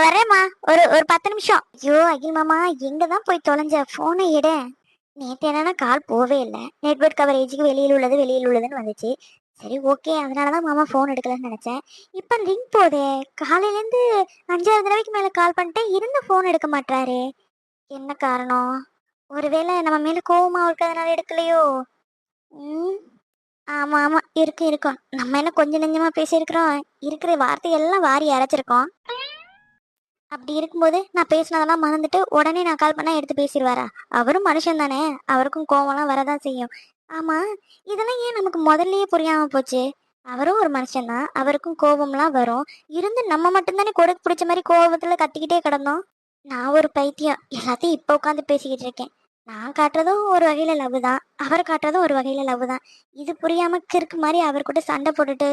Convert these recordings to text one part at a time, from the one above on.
வரேம்மா. ஒரு ஒரு 10 நிமிஷம். ஐயோ அகில் மாமா, எங்கதான் போய் தொலைஞ்ச? போனை எடு. நேத்து என்னன்னா கால் போவே இல்லை. நெட்வொர்க் கவரேஜுக்கு வெளியில் உள்ளதுன்னு வந்துச்சு. சரி ஓகே, அதனாலதான் மாமா போன் எடுக்கலன்னு நினைச்சேன். இப்ப ரிங் போதே. காலையில இருந்து 5 6 தடவைக்கு மேல கால் பண்ணிட்டேன், இருந்த போன் எடுக்க மாட்டாரு. என்ன காரணம்? ஒருவேளை நம்ம மேல கோவமா இருக்கிறதுனால எடுக்கலையோ? ம். ஆமா ஆமா, இருக்கும். நம்ம என்ன கொஞ்சம் நெஞ்சமா பேசியிருக்கிறோம்? இருக்கிற வார்த்தையெல்லாம் வாரி அரைச்சிருக்கோம். அப்படி இருக்கும்போது நான் பேசினதெல்லாம் மறந்துட்டு உடனே நான் கால் பண்ணா எடுத்து பேசிடுவாரா? அவரும் மனுஷன் தானே, அவருக்கும் கோவம்லாம் வரதான் செய்யும். ஆமா, இதெல்லாம் ஏன் நமக்கு முதல்லயே புரியாம போச்சு? அவரும் ஒரு மனுஷன்தான், அவருக்கும் கோபம்லாம் வரும். இருந்து நம்ம மட்டும்தானே கொடுக்கு பிடிச்ச மாதிரி கோபத்துல கத்திக்கிட்டே கிடந்தோம். நான் ஒரு பைத்தியம், எல்லாத்தையும் இப்ப உட்காந்து பேசிக்கிட்டு இருக்கேன். நான் காட்டுறதும் ஒரு வகையில லவ் தான், அவர் காட்டுறதும் ஒரு வகையில லவ் தான். இது புரியாம கிறுக்கு மாதிரி அவர் கூட சண்டை போட்டுட்டு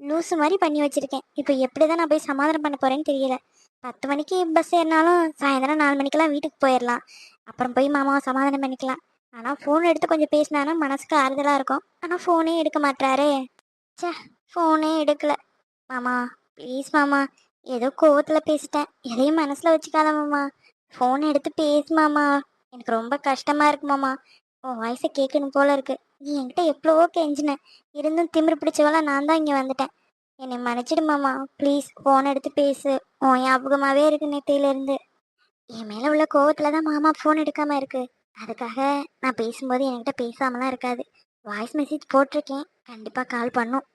லூசு மாதிரி பண்ணி வச்சிருக்கேன். இப்போ எப்படிதான் நான் போய் சமாதானம் பண்ண போறேன்னு தெரியல. 10 மணிக்கு பஸ் ஏறினாலும் சாயந்தரம் 4 மணிக்கெல்லாம் வீட்டுக்கு போயிடலாம். அப்புறம் போய் மாமாவை சமாதானம் பண்ணிக்கலாம். ஆனா ஃபோன் எடுத்து கொஞ்சம் பேசினானா மனசுக்கு ஆறுதலா இருக்கும். ஆனா ஃபோனே எடுக்க மாட்டாரே. ச்சே, ஃபோனே எடுக்கல. மாமா ப்ளீஸ் மாமா, ஏதோ கோவத்துல பேசிட்டேன், எதையும் மனசுல வச்சுக்காத மாமா. ஃபோன் எடுத்து பேசு மாமா. எனக்கு ரொம்ப கஷ்டமா இருக்கு மாமா. உன் வாய்ஸை கேட்கணும் போல இருக்கு. நீ என்கிட்ட எவ்வளவோ கெஞ்சின, இருந்தும் திமிரு பிடிச்சவள நான் தான் இங்க வந்துட்டேன். என்னை மன்னிச்சிடு மாமா. ப்ளீஸ் ஃபோன் எடுத்து பேசு. உன் ஞாபகமாவே இருக்கு நேத்தையில இருந்து. என் மேல உள்ள கோவத்துல தான் மாமா ஃபோன் எடுக்காம இருக்கு. அதுக்காக நான் பேசும்போது என்கிட்ட பேசாமலாம் இருக்காது. வாய்ஸ் மெசேஜ் போட்டிருக்கேன், கண்டிப்பா கால் பண்ணும்.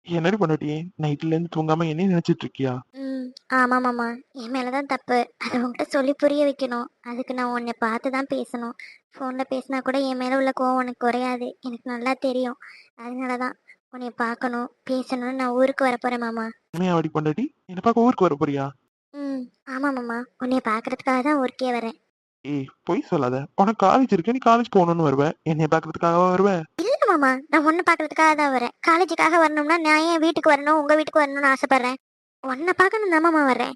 என்னடி பண்ணட்டி? நைட்ல இருந்து தூங்காம என்ன நினைச்சிட்டு இருக்கியா? ம். ஆமா மாமா, என் மேலதான் தப்பு. அதை உன்கிட்ட சொல்லி புரிய வைக்கணும். அதுக்கு நான் உன்னை பார்த்து தான் பேசணும். ஃபோனில் பேசினா கூட என் மேலே உள்ள கோவம் உனக்கு குறையாது, எனக்கு நல்லா தெரியும். அதனால தான் உன்னை பார்க்கணும் பேசணும்னு நான் ஊருக்கு வரப்போகிறேன் மாமா. உண்மையா வாடி பண்ணட்டி? என்ன பார்க்க ஊருக்கு வர போறியா? ம். ஆமாம் மாமா, உன்னை பார்க்கறதுக்காக தான் ஊருக்கே வரேன். ஏய் பொய் சொல்லாத. உனக்கு காலேஜ் இருக்கு, நீ காலேஜ் போகணும்னு வருவ. என்னைய பாக்குறதுக்காக வருவ? இல்லை மாமா, நான் உன்னை பார்க்கறதுக்காக தான் வரேன். காலேஜுக்காக வரணும்னா நான் ஏன் வீட்டுக்கு வரணும், உங்கள் வீட்டுக்கு வரணும்னு ஆசைப்பட்றேன். உன்னை பார்க்கணும் தான் மாமா வர்றேன்.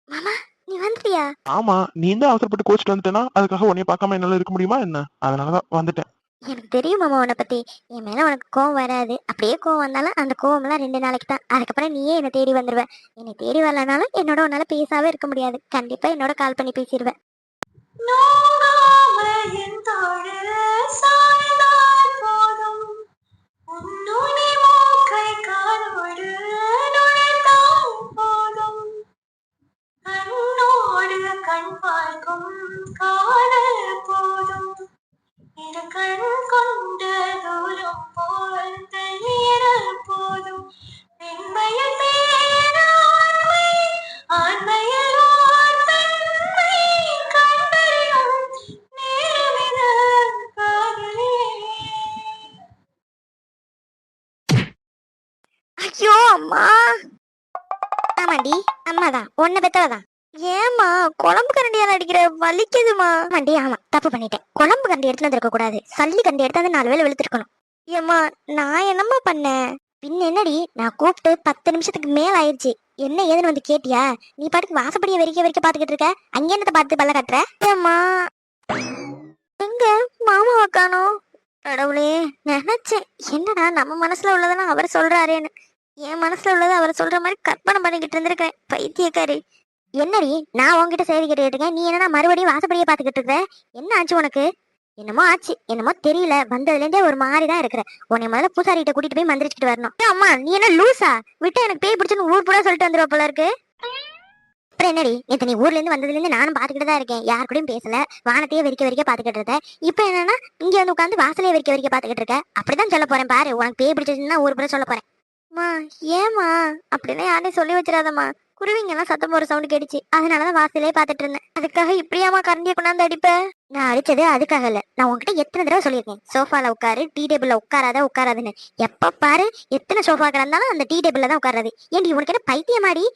மாமா, நீ வந்துட்டியா? ஆமா, நீ தான் அவசரப்பட்டு கோச்சிட்டு வந்துட்டேன்னா அதுக்காக உன்னைய பார்க்காம என்னால இருக்க முடியுமா என்ன? அதனாலதான் வந்துட்டேன். எனக்கு தெரியும் மாமா உன்னை பத்தி. என் மேல உனக்கு கோவம் வராது. அப்படியே கோவம் வந்தாலும் அந்த கோவம்லாம் 2 நாளைக்கு தான். அதுக்கப்புறம் நீயே என்னை தேடி வந்துருவ. என்னை தேடி வரலனாலும் என்னோட உன்னால பேசாவே இருக்க முடியாது. கண்டிப்பா என்னோட கால் பண்ணி பேசிடுவேன். கண் பார்க்கும் காதல் போதும், இரு கண் கொண்ட தூரம் போல் தெளியல் போதும். பெண்மையில் பேராண்மை, ஆண்மையில் ஓர் பெண்மை கண்டறியும் நேரமிது காதலே. ஐயோ அம்மா. ஆமாண்டி, அம்மாதான், உன்னை பெத்தவதான். ஏமா குழம்பு கரண்டியால அடிக்கிற? வலிக்குதுமா. ஆமாண்டி, ஆமா தப்பு பண்ணிட்டேன். குழம்பு கரண்டி எடுத்து வந்திருக்க கூடாது, சல்லி கரண்டி எடுத்து வந்து 4 வேளை வெளுத்திருக்கணும். ஏமா நான் என்னம்மா பண்ணேன்? பின்ன என்னடி, நான் கூப்பிட்டு 10 நிமிஷத்துக்கு மேல ஆயிடுச்சு. என்ன ஏதுன்னு வந்து கேட்டியா? நீ பாட்டுக்கு வாசப்படியை வெறிக்க பாத்துக்கிட்டு இருக்க. அங்கே என்னத்தை பார்த்து பல்ல கட்டுற? ஏம்மா எங்க மாமாவை காணோம்? கடவுளே, நினைச்சேன் என்னடா நம்ம மனசுல உள்ளதெல்லாம் அவர் சொல்றாரேன்னு. என் மனசுல உள்ளதை அவர் சொல்ற மாதிரி கற்பனை பண்ணிக்கிட்டு இருந்திருக்கேன். பைத்தியக்காரி. என்னடி, நான் உன்கிட்ட சேவை கேட்டுக்கிட்டு இருக்கேன், நீ என்னன்னா மறுபடியும் வாசப்படியே பாத்துக்கிட்டு இருக்க? என்ன ஆச்சு உனக்கு? என்னமோ ஆச்சு, என்னமோ தெரியல. வந்ததுல இருந்தே ஒரு மாதிரி தான் இருக்கிற. உன்னை முதல்ல பூசாரிகிட்ட கூட்டிட்டு போய் மந்திரிச்சுட்டு வரணும். அம்மா நீ என்ன லூசா? விட்டு எனக்கு பேய் பிடிச்சுன்னு ஊர் பூரா சொல்லிட்டு வந்துருவ போல இருக்கு. அப்புறம் என்னடி, நேற்று நீ ஊர்ல இருந்து வந்ததுல இருந்து நானும் பாத்துக்கிட்டு தான் இருக்கேன். யார் கூடயும் பேசல, வானத்தையே வெறிக்க பாத்துக்கிட்டு இருக்க. இப்ப என்னன்னா இங்க வந்து உட்காந்து வாசலையே வெறிக்க பாத்துக்கிட்டு இருக்க. அப்படிதான் சொல்ல போறேன் பாரு, உனக்கு பேய் பிடிச்சிருந்தா ஊர் பூரா சொல்ல போறேன். மா ஏமா அப்படின்னா யாரையும் சொல்லி வச்சிடாதம்மா. குருவிங்கெல்லாம் சத்தம் போற சவுண்ட் கேட்டுச்சு, அதனாலதான் வாசலே பாத்துட்டு இருந்தேன். அதுக்காக இப்படியாமா கரண்டியை கொண்டாந்து அடிப்ப? நான் அடிச்சது அதுக்காக இல்ல. நான் உன்கிட்ட எத்தனை தடவை சொல்லியிருக்கேன், சோஃபால உட்காரு, டீ டேபிள்ல உட்காராதுன்னு. எப்ப பாரு எத்தனை சோஃபா கிடந்தாலும் அந்த டீ டேபிள்ல தான் உட்கார்றது. ஏன்டி உனக்கு என்ன பைத்தியமாடி?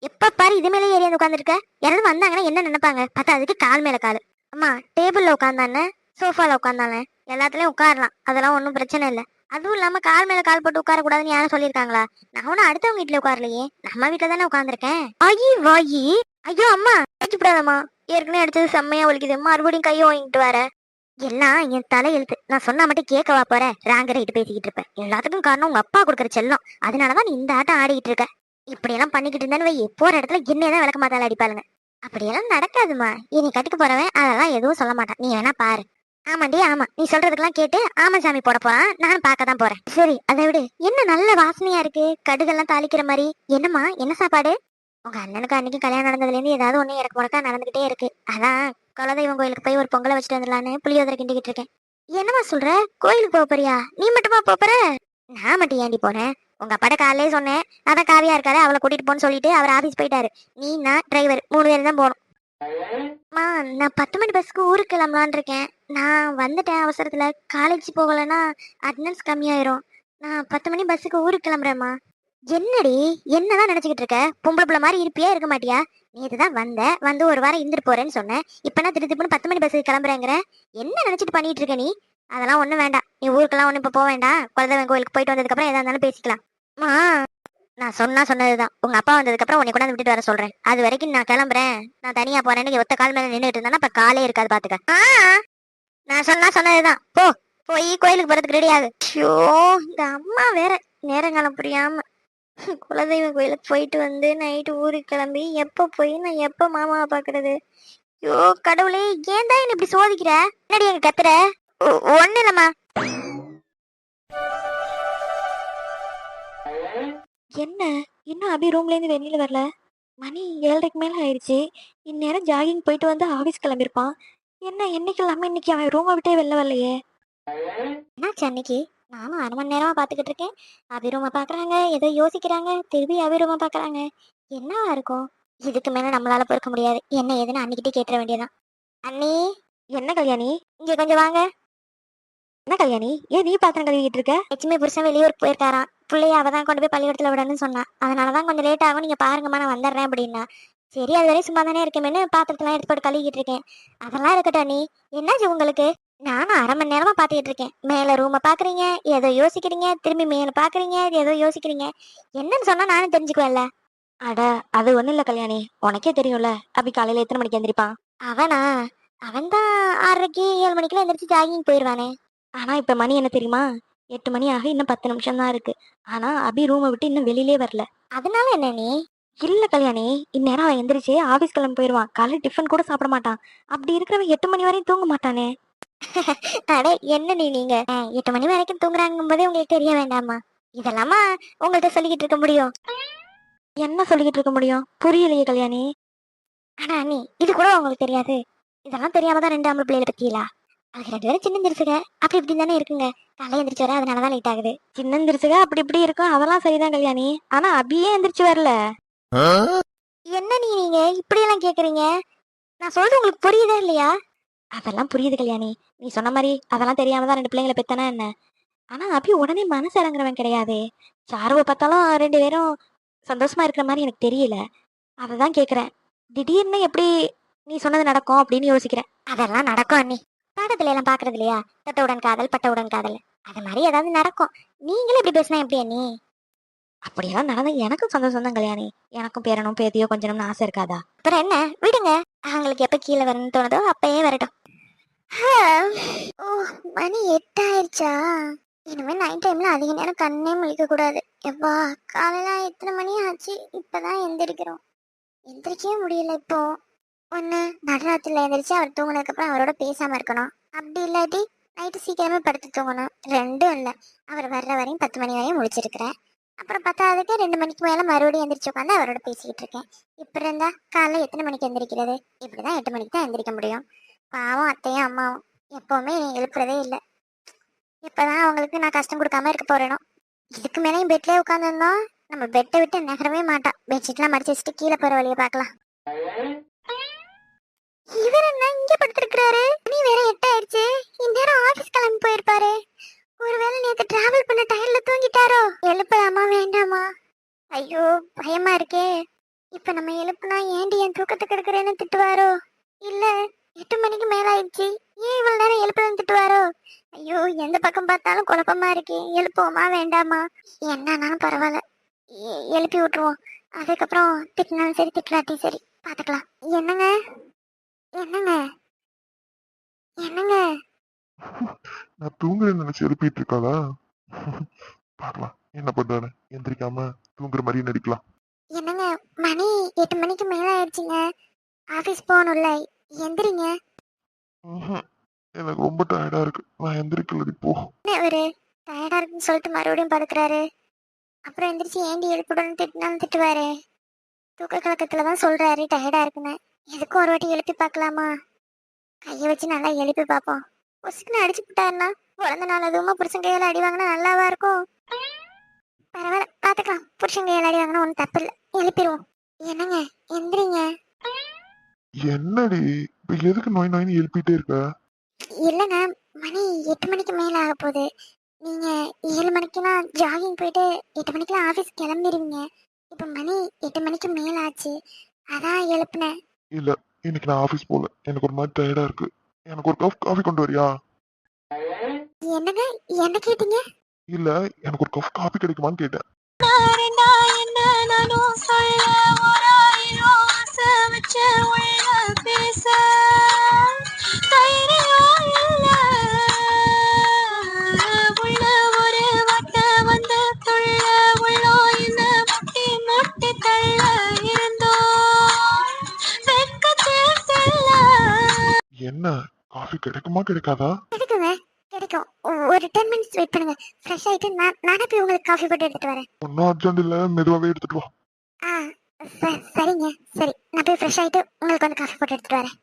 எப்ப பாரு இது மேலே ஏறி வந்து உட்காந்துருக்க. யாராவது வந்தாங்கன்னா என்ன நினைப்பாங்க? பார்த்தா அதுக்கு கால் மேல கால். அம்மா டேபிள்ல உட்காந்தானே, சோஃபால உட்காந்தானே, எல்லாத்துலயும் உட்காரலாம், அதெல்லாம் ஒன்றும் பிரச்சனை இல்லை. அதுவும் இல்லாம கால் மேல கால் போட்டு உட்கார கூடாதுன்னு யாரும் சொல்லியிருக்காங்களா? நான் ஒன்னும் அடுத்தவங்க வீட்டுல உட்காரலையே, நம்ம வீட்டுல தானே உட்காந்துருக்கேன். ஆயி வாயி. ஐயோ அம்மா அடிச்சுடாதம்மா, ஏற்கனவே அடிச்சது செம்மையா ஒலிக்குது, மறுபடியும் கையை வாங்கிட்டு வர. எல்லாம் என் தலை எழுத்து. நான் சொன்னா மட்டும் கேட்கவா போற? ராங்க ரைட்டு பேசிக்கிட்டு இருப்பேன். எல்லாத்துக்கும் காரணம் உங்க அப்பா கொடுக்குற செல்லம். அதனாலதான் நீ இந்த ஆட்டம் ஆடிக்கிட்டு இருக்க. இப்படியெல்லாம் பண்ணிக்கிட்டு இருந்தேன்னு வை, போற இடத்துல என்னையதான் விளக்க மாத்தால அடிப்பாளுங்க. அப்படியெல்லாம் நடக்காதுமா. இனி கட்டிக்க போறவன் அதெல்லாம் எதுவும் சொல்ல மாட்டான், நீ வேணா பாரு. ஆமாண்டி ஆமா, நீ சொல்றதுக்கெல்லாம் கேட்டு ஆமா சாமி போட போறான், நான் பார்க்க தான் போறேன். சரி அதை விடு, என்ன நல்ல வாசனையா இருக்கு, கடுகெல்லாம் தாளிக்கிற மாதிரி. என்னம்மா, என்ன சாப்பாடு? உங்க அண்ணனுக்கு அன்னைக்கு கல்யாணம் நடந்ததுல இருந்து ஏதாவது ஒண்ணு எனக்கு முடக்கா நடந்துகிட்டே இருக்கு. அதான் குலதெய்வம் கோயிலுக்கு போய் ஒரு பொங்கலை வச்சுட்டு வந்துடலான்னு புளியோதரை கிண்டிக்கிட்டு இருக்கேன். என்னம்மா சொல்ற, கோயிலுக்கு போக போறியா? நீ மட்டுமா போப் போற? நான் மட்டும் ஏண்டி போனேன்? உங்க அப்பாட்ட காலையிலே சொன்னேன், அதான் காவியா இருக்காரு அவளை கூட்டிட்டு போன்னு சொல்லிட்டு அவர் ஆபீஸ் போயிட்டாரு. நீ நான் டிரைவர் 3 பேரும் தான் போகணும். அம்மா, நான் 10 மணி பஸ்ஸுக்கு ஊருக்கு கிளம்பலான் இருக்கேன். நான் வந்துட்டேன் அவசரத்துல, காலேஜ் போகலைன்னா அட்டண்டன்ஸ் கம்மியாயிரும். நான் 10 மணி பஸ்ஸுக்கு ஊருக்கு கிளம்புறேம்மா. என்னடி, என்னதான் நினைச்சுக்கிட்டு இருக்க? பொம்பளை பிள்ளை மாதிரி இருப்பியா இருக்க மாட்டியா? நேத்து தான் வந்து ஒரு வாரம் இருந்துட்டு போறேன்னு சொன்னேன். இப்பனா திருப்பி 10 மணி பஸ்ஸுக்கு கிளம்புறேங்கிற. என்ன நினைச்சிட்டு பண்ணிட்டு இருக்க நீ? அதெல்லாம் ஒண்ணும் வேண்டாம், நீ ஊருக்கெல்லாம் ஒன்றும் இப்போ போக வேண்டாம். குலதெய்வம் கோயிலுக்கு போயிட்டு வந்ததுக்கு அப்புறம் எதா இருந்தாலும் பேசிக்கலாம். அம்மா, நான் சொன்னதுதான். உங்க அப்பா வந்ததுக்கு அப்புறம் உன்னை கொண்டாந்து விட்டுட்டு வர சொல்றேன். அது வரைக்கும் நான் கிளம்புறேன். நான் தனியா போறேன்னு ஒத்த கால் மேல நின்றுட்டு இருந்தா அப்ப காலே இருக்காது பாத்துக்க. நான் சொன்னதுதான். போய் கோயிலுக்கு போறதுக்கு ரெடி ஆகு. ஐயோ, இந்த அம்மா வேற நேரங்காலம் புரியாம. குலதெய்வ கோயிலுக்கு போயிட்டு வந்து நைட்டு ஊருக்கு கிளம்பி எப்ப போய் நான் எப்ப மாமாவை பாக்குறது? ஐயோ கடவுளே, ஏன் தான் இப்படி சோதிக்கிற? என்னடி எங்க கத்துற? ஒண்ணு இல்லம்மா. என்ன, இன்னும் அபி ரூம்ல இருந்து வெளியில வரல? மணி 7:30க்கு மேல ஆயிடுச்சு. இந்நேரம் ஜாகிங் போயிட்டு வந்து ஆபீஸ் கிளம்பிருப்பான். என்ன இன்னைக்கு இல்லாம இன்னைக்கு அவன் ரூமை விட்டே வெளில வரலையே? என்னாச்சு அன்னைக்கு? நானும் 1/2 மணி நேரமா பாத்துக்கிட்டு இருக்கேன். அபி ரூமை பாக்குறாங்க, ஏதோ யோசிக்கிறாங்க, திருப்பி அபி ரூமை பாக்குறாங்க. என்னவா இருக்கும்? இதுக்கு மேல நம்மளால பொறுக்க முடியாது. என்ன ஏதுன்னு அன்னிக்கிட்டே கேட்டுற வேண்டியதான். அண்ணி. என்ன கல்யாணி, இங்க கொஞ்சம் வாங்க. என்ன கல்யாணி, ஏன் நீ பாத்திரம் கழுவிட்டு இருக்க? லட்சுமி புருஷன் வெளியூருக்கு போயிருக்காராம். பிள்ளைய அவதான் கொண்டு போய் பள்ளிக்கூடத்துல விடணும்னு சொன்னா. அதனாலதான் கொஞ்சம் லேட் ஆகும், நீங்க பாருங்கம்மா நான் வந்துடுறேன் அப்படின்னா. சரி, அது வரையும் சும்மா தானே இருக்கேன்னு பாத்திரத்தெல்லாம் எடுத்து போட்டு கழுவிக்கிட்டு இருக்கேன். அதெல்லாம் இருக்கட்டும் அண்ணி. என்னாச்சு உங்களுக்கு? நானும் 1/2 மணி நேரமா பாத்துக்கிட்டு இருக்கேன். மேல ரூமை பாக்குறீங்க, ஏதோ யோசிக்கிறீங்க, திரும்பி மேல பாக்குறீங்க, ஏதோ யோசிக்கிறீங்க. என்னன்னு சொன்னா நானும் தெரிஞ்சுக்குவேன்ல. அட, அது ஒண்ணும் இல்ல கல்யாணி, உனக்கே தெரியும்ல அபி காலையில எத்தனை மணிக்கு எந்திரிப்பான். அவனா? அவன் தான் 6:30 7 மணிக்கெல்லாம் எந்திரிச்சு ஜாகிங் போயிடுவானே. ஆனா இப்ப மணி என்ன தெரியுமா? 8 மணி ஆக இன்னும் 10 நிமிஷம் தான் இருக்கு. ஆனா அபி ரூமை விட்டு இன்னும் வெளியிலே வரல. அதனால என்ன நீ? இல்ல கல்யாணி, இந்நேரம் அவன் எந்திரிச்சு ஆபீஸ் கிளம்பி போயிடுவான். காலையில் டிஃபன் கூட சாப்பிட மாட்டான். அப்படி இருக்கிறவன் 8 மணி வரையும் தூங்க மாட்டானே. அட என்ன நீங்க 8 மணி வரைக்கும் தூங்குறாங்கும் போதே உங்களுக்கு தெரிய வேண்டாமா? இதெல்லாமா உங்கள்ட்ட சொல்லிக்கிட்டு இருக்க முடியும்? என்ன சொல்லிக்கிட்டு இருக்க முடியும்? புரியலையே கல்யாணி. ஆனா நீ இது கூட உங்களுக்கு தெரியாது? இதெல்லாம் தெரியாம தான் 2 ஆம்பளை பிள்ளைகளை பத்தியிலா? அதுக்கு 2 பேரும் சின்னந்திருச்சுக, அப்படி இப்படி தானே இருக்குங்க. காலையில் எந்திரிச்சு வர, அதனாலதான் லேட் ஆகுது. சின்னந்திருச்சுக அப்படி இப்படி இருக்கும், அதெல்லாம் சரிதான் கல்யாணி. ஆனா அபியே எந்திரிச்சு வரல. என்ன நீங்க இப்படி எல்லாம் கேக்குறீங்க? நான் சொல்றது உங்களுக்கு புரியுதா இல்லையா? அதெல்லாம் புரியுது கல்யாணி. நீ சொன்ன மாதிரி அதெல்லாம் தெரியாம தான் 2 பிள்ளைங்களை பெத்தானா என்ன? ஆனா அபி உடனே மனசு இறங்குறவன் கிடையாதே. சாருவை பார்த்தாலும் 2 பேரும் சந்தோஷமா இருக்கிற மாதிரி எனக்கு தெரியல. அததான் கேக்குறேன். திடீர்னு எப்படி நீ சொன்னது நடக்கும் அப்படின்னு யோசிக்கிறேன். அதெல்லாம் நடக்கும் அண்ணி. பாடத்துல எல்லாம் பாக்குறது இல்லையா? தொட்டவுடன் காதல் பட்டவுடன் காதல். அது மாதிரி ஏதாவது நடக்கும். நீங்களே இப்படி பேசினா எப்படி அண்ணி? அப்படியெல்லாம் நடந்தா எனக்கும் சந்தோஷம் தான் கல்யாணி. எனக்கும் பேரனும் பேத்தியோ கொஞ்சணும்னு ஆசை இருக்காதா? அப்புறம் என்ன, விடுங்க. அவங்களுக்கு எப்ப கீழே வரணும்னு தோணுதோ அப்பயே வரட்டும். ஓ, மணி 8 ஆயிடுச்சா? இனிமே நைட் டைம்ல அதிக நேரம் கண்ணே முழிக்க கூடாது. எப்பா, காலையில எத்தனை மணி ஆச்சு? இப்பதான் எந்திரிக்கிறோம். எந்திரிக்கவே முடியல இப்போ. ஒண்ணு நடுராத்திரில எந்திரிச்சு அவர் தூங்கினதுக்கு அப்புறம் அவரோட பேசாம இருக்கணும். அப்படி இல்லாட்டி நைட்டு சீக்கிரமே படுத்து தூங்கணும். ரெண்டும் இல்லை. அவர் வர்ற வரையும் 10 மணி வரையும் முழிச்சிருக்கிறேன். அப்புறம் பத்தாவதுக்கு 2 மணிக்கு மேல மறுபடியும் எந்திரிச்சு உட்காந்து அவரோட பேசிக்கிட்டு இருக்கேன். இப்படி இருந்தா காலைல எத்தனை மணிக்கு எந்திரிக்கிறது? இப்படிதான் 8 மணிக்கு தான் எந்திரிக்க முடியும். பாவம் அத்தையும் அம்மாவும் எப்பவுமே எழுப்புறதே இல்லை. இப்பதான் அவங்களுக்கு நான் கஷ்டம் கொடுக்காம இருக்க போறேனோ. இதுக்கு மேலேயும் பெட்லயே உட்காந்துருந்தோம், நம்ம பெட்டை விட்டு நகரவே மாட்டான். பெட்ஷீட்லாம் மடிச்சு வச்சுட்டு கீழே போற வழியை பார்க்கலாம். இவர் என்ன இங்க படுத்திருக்கிறாரு? நீ வேற 8 ஆயிடுச்சு. இந்நேரம் ஆபீஸ் கிளம்பி போயிருப்பாரு. ஒருவேளை நேத்து டிராவல் பண்ண டயர்ல தூங்கிட்டாரோ? எழுப்பலாமா வேண்டாமா? ஐயோ பயமா இருக்கே. இப்ப நம்ம எழுப்புனா ஏண்டி என் தூக்கத்தை கெடுக்கிறேன்னு திட்டுவாரோ? இல்ல 8 மணிக்கு மேல ஆயிடுச்சு, ஏன் இவ்வளவு நேரம் எழுப்பலன்னு திட்டுவாரோ? ஐயோ, எந்த பக்கம் பார்த்தாலும் குழப்பமா இருக்கே. எழுப்புவோமா வேண்டாமா? என்னன்னாலும் பரவாயில்ல, எழுப்பி விட்டுருவோம். அதுக்கப்புறம் திட்டினாலும் சரி திட்டலாட்டி சரி பாத்துக்கலாம். என்னங்க என்னங்க என்னங்க? நான் தூங்குறேன்னு நினைச்சு எழுப்பிட்டு இருக்காளா? பார்க்கலாம் என்ன பண்றானு. எந்திரிக்காம தூங்குற மாதிரி நடிக்கலாம். 8 மணிக்கு மேல ஆயிடுச்சுங்க. ஆபீஸ் போகணும்ல. எந்திரிங்க. ம்ஹும். எனக்கு ரொம்ப டயர்டா இருக்கு, நான் எந்திரிக்கலடி போ. என்ன ஒரு டயர்டா இருக்குன்னு சொல்லிட்டு மறுபடியும் படுக்கிறாரு. அப்புறம் எந்திரிச்சு ஏண்டி எழுப்பிடணும்னு திட்டினாலும் திட்டுவாரு. தூக்க கலக்கத்துல தான் சொல்றாரு டயர்டா இருக்குன்னு. எதுக்கும் ஒரு வாட்டி எழுப்பி பார்க்கலாமா? கையை வச்சு நல்லா எழுப்பி பார்ப்போம். பொசுக்குன்னு அடிச்சு விட்டாருன்னா பிறந்த நாள் அதுவுமா புருஷன் கையால அடி வாங்கினா நல்லாவா இருக்கும்? பரவாயில்ல, பாத்துக்கலாம். புருஷன் கையால அடி வாங்கினா ஒன்றும் தப்பு இல்லை. எழுப்பிடுவோம். என்னங்க, எந்திரிங்க. என்னடி இப்ப எதுக்கு நோய் நோயின்னு எழுப்பிட்டே இருக்க? இல்லைங்க, மணி 8 மணிக்கு மேல ஆக போகுது. நீங்க 7 மணிக்கெல்லாம் ஜாகிங் போயிட்டு 8 மணிக்கெல்லாம் ஆபீஸ் கிளம்பிடுவீங்க. இப்ப மணி 8 மணிக்கு மேல ஆச்சு. அதான் எழுப்புனேன். இல்ல, இன்னைக்கு நான் ஆபீஸ் போல, எனக்கு ஒரு மாதிரி டயர்டா இருக்கு. எனக்கு ஒரு கப் காஃபி கொண்டு வரியா? என்னங்க, என்ன கேட்டீங்க? இல்ல, எனக்கு ஒரு கப் காஃபி கிடைக்குமான்னு கேட்டேன். என்ன, காஃபி கிடைக்குமா கிடைக்காதா? கிடைக்குங்க, கிடைக்கும். ஒரு 10 மினிட்ஸ் வெயிட் பண்ணுங்க. ஃப்ரெஷ் ஆயிட்டு நானே போய் உங்களுக்கு காஃபி போட்டு எடுத்துட்டு வரேன். ஒன்னும் அர்ஜென்ட் இல்ல, மெதுவாவே எடுத்துட்டு வா. ஆ சரிங்க, சரி. நான் போய் ஃப்ரெஷ் ஆயிட்டு உங்களுக்கு வந்து காஃபி போட்டு எடுத்துட்டு வரேன்.